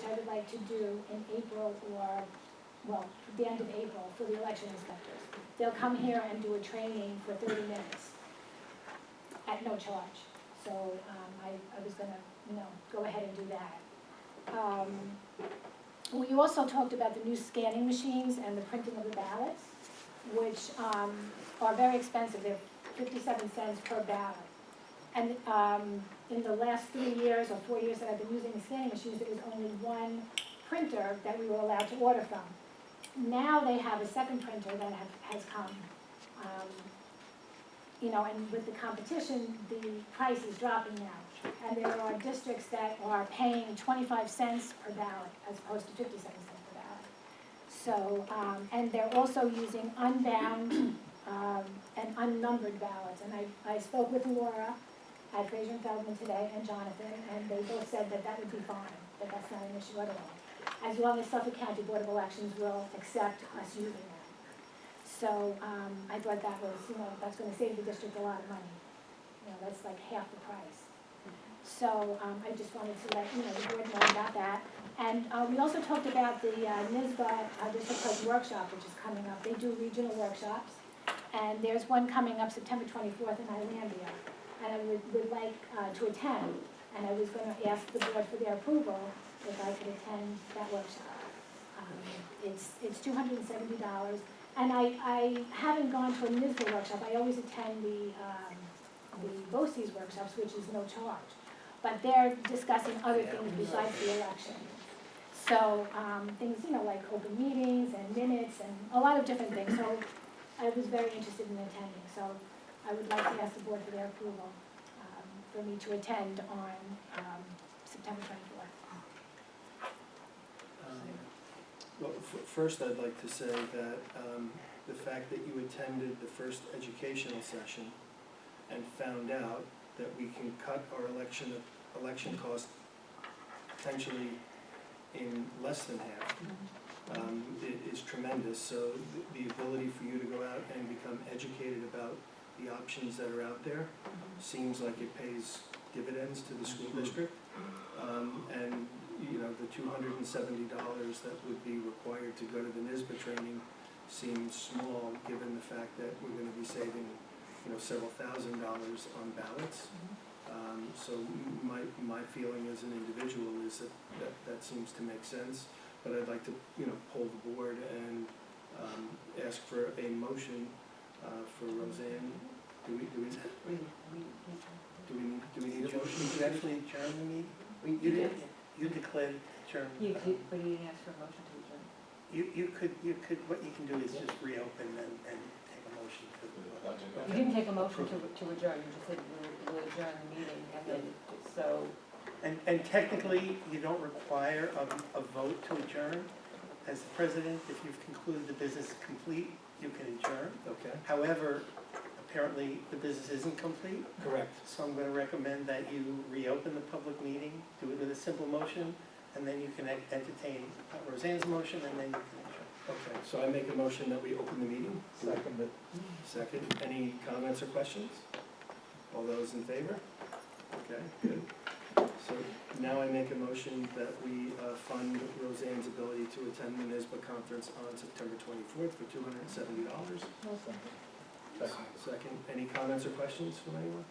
which I would like to do in April or, well, the end of April for the election inspectors. They'll come here and do a training for 30 minutes at no charge. So I was gonna, go ahead and do that. We also talked about the new scanning machines and the printing of the ballots, which are very expensive. They're 57 cents per ballot. And in the last 3 years or 4 years that I've been using the scanning machines, there was only one printer that we were allowed to order from. Now they have a second printer that has come. And with the competition, the price is dropping now. And there are districts that are paying 25 cents per ballot as opposed to 57 cents per ballot. So, and they're also using unbound and unnumbered ballots. And I spoke with Laura at Fraser and Feldman today and Jonathan, and they both said that that would be fine, that that's not an issue at all, as long as Suffolk County Board of Elections will accept us using that. So I thought that was, that's going to save the district a lot of money. That's like half the price. So I just wanted to let the board know about that. And we also talked about the NISBA District Clerk Workshop, which is coming up. They do regional workshops, and there's one coming up September 24th in Islandia. And I would like to attend, and I was going to ask the board for their approval if I could attend that workshop. It's $270. And I haven't gone to a NISBA workshop. I always attend the BOCES workshops, which is no charge. But they're discussing other things besides the election. So things, like open meetings and minutes and a lot of different things. So I was very interested in attending. So I would like to ask the board for their approval for me to attend on September 24th. Well, first I'd like to say that the fact that you attended the first educational session and found out that we can cut our election cost potentially in less than half it is tremendous. So the ability for you to go out and become educated about the options that are out there seems like it pays dividends to the school district. And the $270 that would be required to go to the NISBA training seems small, given the fact that we're going to be saving, several $1,000s on ballots. So my feeling as an individual is that seems to make sense. But I'd like to, poll the board and ask for a motion for Roseanne. Do we need a motion? Did you actually adjourn the meeting? You declared adjournment. But you didn't ask for a motion to adjourn. You could, what you can do is just reopen and take a motion to. You didn't take a motion to adjourn, you just said we'll adjourn the meeting, and then, so. And technically, you don't require a vote to adjourn. As the president, if you've concluded the business is complete, you can adjourn. Okay. However, apparently the business isn't complete. Correct. So I'm going to recommend that you reopen the public meeting, do it with a simple motion, and then you can entertain Roseanne's motion, and then you can adjourn. Okay, so I make a motion that we open the meeting. Second. Second. Any comments or questions? All those in favor? Okay, good. So now I make a motion that we fund Roseanne's ability to attend the NISBA conference on September 24th for $270. Second. Any comments or questions from anyone?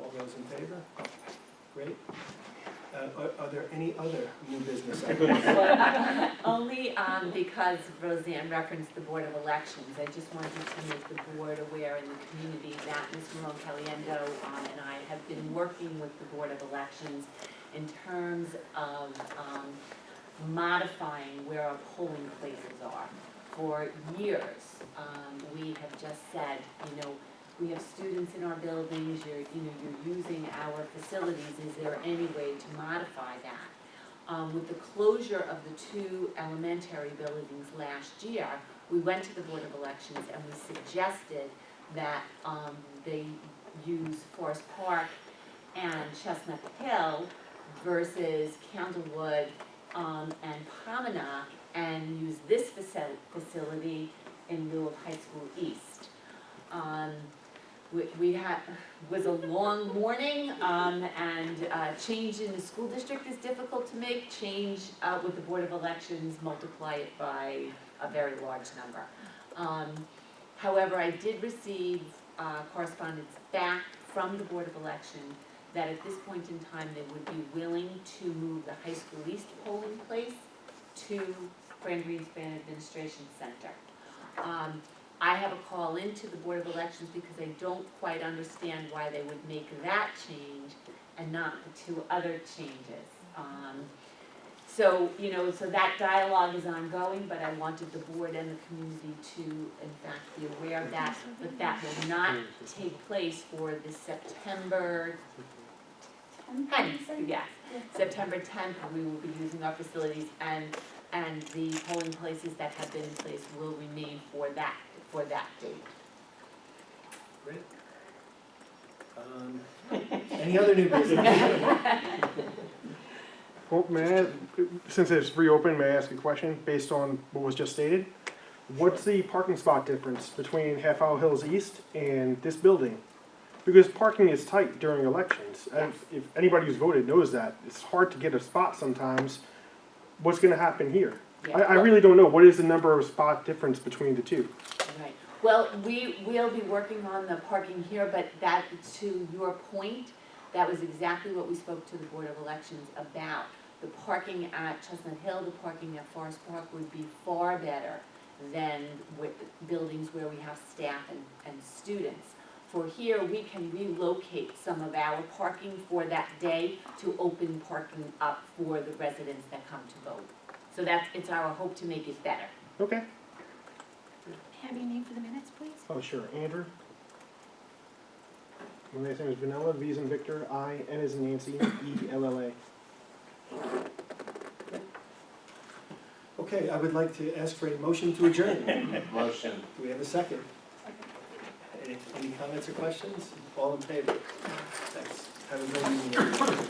All those in favor? Great. Are there any other new business items? Only because Roseanne referenced the Board of Elections. I just wanted to make the board aware in the community that Ms. Marone Caliendo and I have been working with the Board of Elections in terms of modifying where our polling places are. For years, we have just said, we have students in our buildings, you're using our facilities, is there any way to modify that? With the closure of the 2 elementary buildings last year, we went to the Board of Elections and we suggested that they use Forest Park and Chestnut Hill versus Candlewood and Promenade, and use this facility in lieu of High School East. we had, was a long morning, and change in the school district is difficult to make. Change with the Board of Elections, multiply it by a very large number. However, I did receive correspondence back from the Board of Election that at this point in time, they would be willing to move the high school east polling place to Fran Greenspan Administration Center. I have a call into the Board of Elections because I don't quite understand why they would make that change and not the two other changes. So, so that dialogue is ongoing, but I wanted the board and the community to, in fact, be aware of that, but that will not take place for the September 10th, yes. September 10th, we will be using our facilities, and the polling places that have been in place will remain for that date. Great. Any other new business? Well, since it's reopened, may I ask a question based on what was just stated? What's the parking spot difference between Half Hour Hills East and this building? Because parking is tight during elections. And if anybody who's voted knows that, it's hard to get a spot sometimes. What's gonna happen here? Yeah. I really don't know. What is the number of spot difference between the two? Right, well, we'll be working on the parking here, but that, to your point, that was exactly what we spoke to the Board of Elections about. The parking at Chestnut Hill, the parking at Forest Park would be far better than with buildings where we have staff and students. For here, we can relocate some of our parking for that day to open parking up for the residents that come to vote. So it's our hope to make it better. Okay. Have your name for the minutes, please? Oh, sure. Andrew? My last name is Vanilla, V as in Victor, I, N as in Nancy, E-L-L-A. Okay, I would like to ask for a motion to adjourn. Motion. Do we have a second? Any comments or questions? All in favor? Thanks. Have a great evening, everyone.